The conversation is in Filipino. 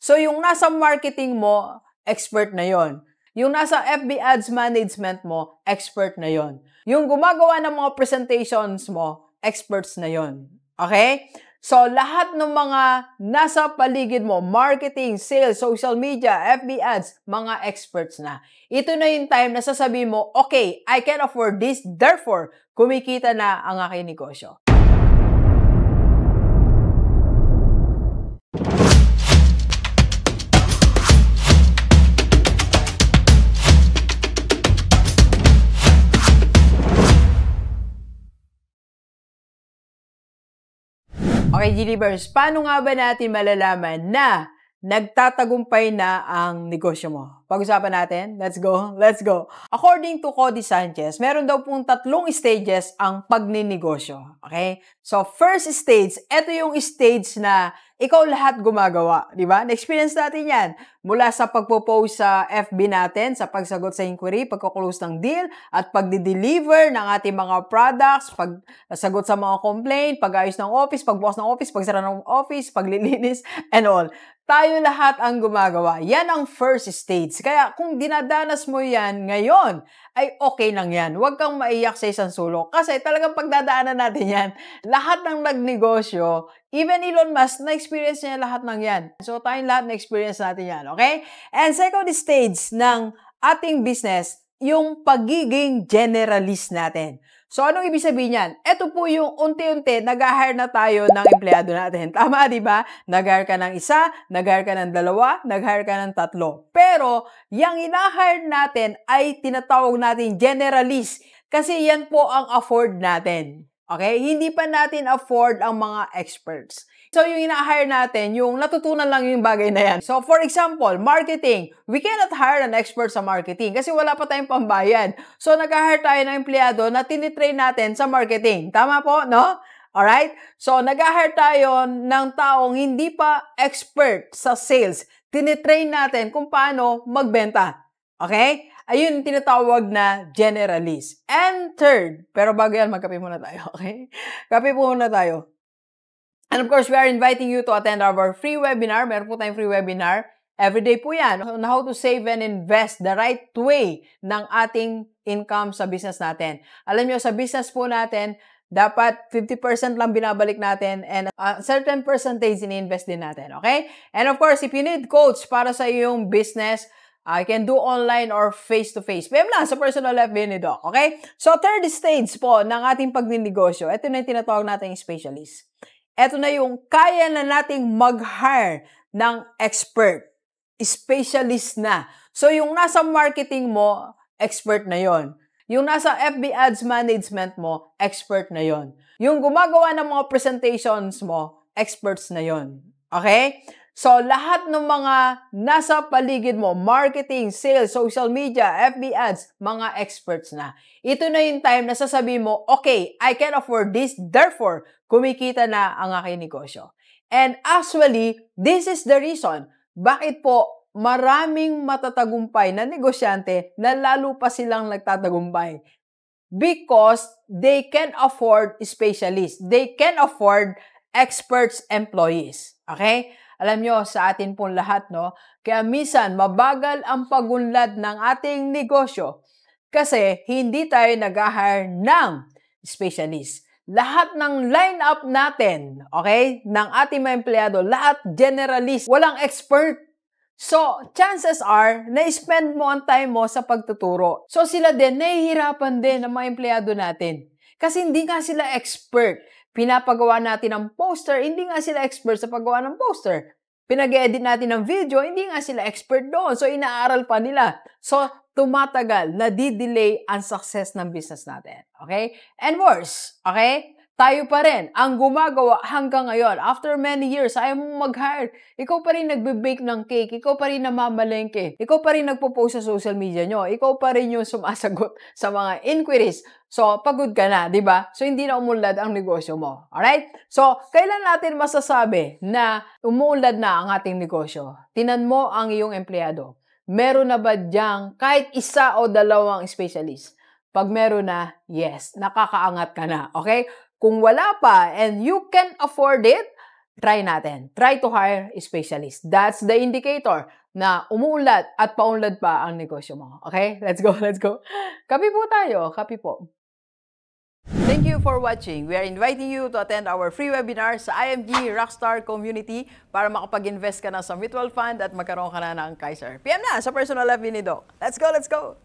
So, yung nasa marketing mo, expert na yon. Yung nasa FB Ads management mo, expert na yon. Yung gumagawa ng mga presentations mo, experts na yon. Okay? So, lahat ng mga nasa paligid mo, marketing, sales, social media, FB Ads, mga experts na. Ito na yung time na sasabihin mo, okay, I can afford this, therefore, kumikita na ang aking negosyo. Okay, Gilibers, paano nga ba natin malalaman na nagtatagumpay na ang negosyo mo? Pag-usapan natin? Let's go! Let's go! According to Cody Sanchez, meron daw pong 3 stages ang pagninegosyo. Okay? So, first stage, ito yung stage na ikaw lahat gumagawa. Di ba? Na-experience natin yan. Mula sa pagpo-post sa FB natin, sa pagsagot sa inquiry, pagkuklose ng deal, at pagdi-deliver ng ating mga products, pagsagot sa mga complaint, pag-ayos ng office, pagbukas ng office, pagsara ng office, paglilinis, and all. Tayo lahat ang gumagawa. Yan ang first stage. Kaya kung dinadanas mo yan ngayon, ay okay lang yan. Huwag kang maiyak sa isang sulok. Kasi talagang pagdadaanan natin yan. Lahat ng nagnegosyo, even Elon Musk, na-experience niya lahat ng yan. So, tayong lahat na-experience natin yan. Okay? And second stage ng ating business, yung pagiging generalist natin. So, anong ibig sabihin yan? Ito po yung unti-unti, nag-hire na tayo ng empleyado natin. Tama, di ba? Nag-hire ka ng 1, nag-hire ka ng 2, nag-hire ka ng 3. Pero, yung ina-hire natin ay tinatawag natin generalist. Kasi yan po ang afford natin. Okay? Hindi pa natin afford ang mga experts. So, yung ina-hire natin, yung natutunan lang yung bagay na yan. So, for example, marketing. We cannot hire an expert sa marketing kasi wala pa tayong pambayad. So, nag-hire tayo ng empleyado na tinitrain natin sa marketing. Tama po, no? Alright? So, nag-hire tayo ng taong hindi pa expert sa sales. Tinitrain natin kung paano magbenta. Okay? Ayun, tinatawag na generalist. And third, pero bago yan, magkape muna tayo, okay? Kape muna tayo. And of course, we are inviting you to attend our free webinar. Meron po tayong free webinar. Everyday po yan. On how to save and invest the right way ng ating income sa business natin. Alam nyo, sa business po natin, dapat 50% lang binabalik natin and a certain percentage in-invest din natin. Okay? And of course, if you need coach para sa iyong business, I can do online or face-to-face. PM lang sa personal FB ni Doc. Okay? So, third stage po ng ating pagninegosyo. Ito na yung tinatawag natin yung specialist. Ito na yung kaya na nating mag-hire ng expert. Specialist na. So, yung nasa marketing mo, expert na yon. Yung nasa FB Ads management mo, expert na yon. Yung gumagawa ng mga presentations mo, experts na yon. Okay? So, lahat ng mga nasa paligid mo, marketing, sales, social media, FB Ads, mga experts na. Ito na yung time na sasabihin mo, okay, I can afford this, therefore, kumikita na ang aking negosyo. And actually, this is the reason bakit po maraming matatagumpay na negosyante na lalo pa silang nagtatagumpay. Because they can afford specialists. They can afford experts employees. Okay? Alam nyo, sa atin pong lahat, no? Kaya minsan, mabagal ang pagunlad ng ating negosyo kasi hindi tayo nag-hire ng specialist. Lahat ng line-up natin, okay, ng ating mga empleyado, lahat generalist, walang expert. So, chances are, na-spend mo ang time mo sa pagtuturo. So, sila din, nahihirapan din ng mga empleyado natin. Kasi hindi nga sila expert. Pinapagawa natin ng poster, hindi nga sila expert sa paggawa ng poster. Pinag-edit natin ng video, hindi nga sila expert doon. So, inaaral pa nila. So, tumatagal, nadidelay ang success ng business natin. Okay? And worse, okay? Tayo pa rin ang gumagawa hanggang ngayon. After many years, ayaw mong mag-hire. Ikaw pa rin nagbe-bake ng cake. Ikaw pa rin namamalengke. Ikaw pa rin nagpo-post sa social media nyo. Ikaw pa rin yung sumasagot sa mga inquiries. So, pagod ka na, di ba? So, hindi na umunlad ang negosyo mo. Alright? So, kailan natin masasabi na umuunlad na ang ating negosyo? Tinan mo ang iyong empleyado. Meron na ba diyang kahit 1 o 2 specialist? Pag meron na, yes, nakakaangat ka na. Okay? Kung wala pa and you can afford it, try natin. Try to hire a specialist. That's the indicator na umuunlad at paunlad pa ang negosyo mo. Okay? Let's go, let's go. Kape po tayo. Kape po. Thank you for watching. We are inviting you to attend our free webinar sa IMG Rockstar Community para makapag-invest ka na sa mutual fund at magkaroon ka na ng Kaiser. PM na sa personal FB ni Doc. Let's go, let's go!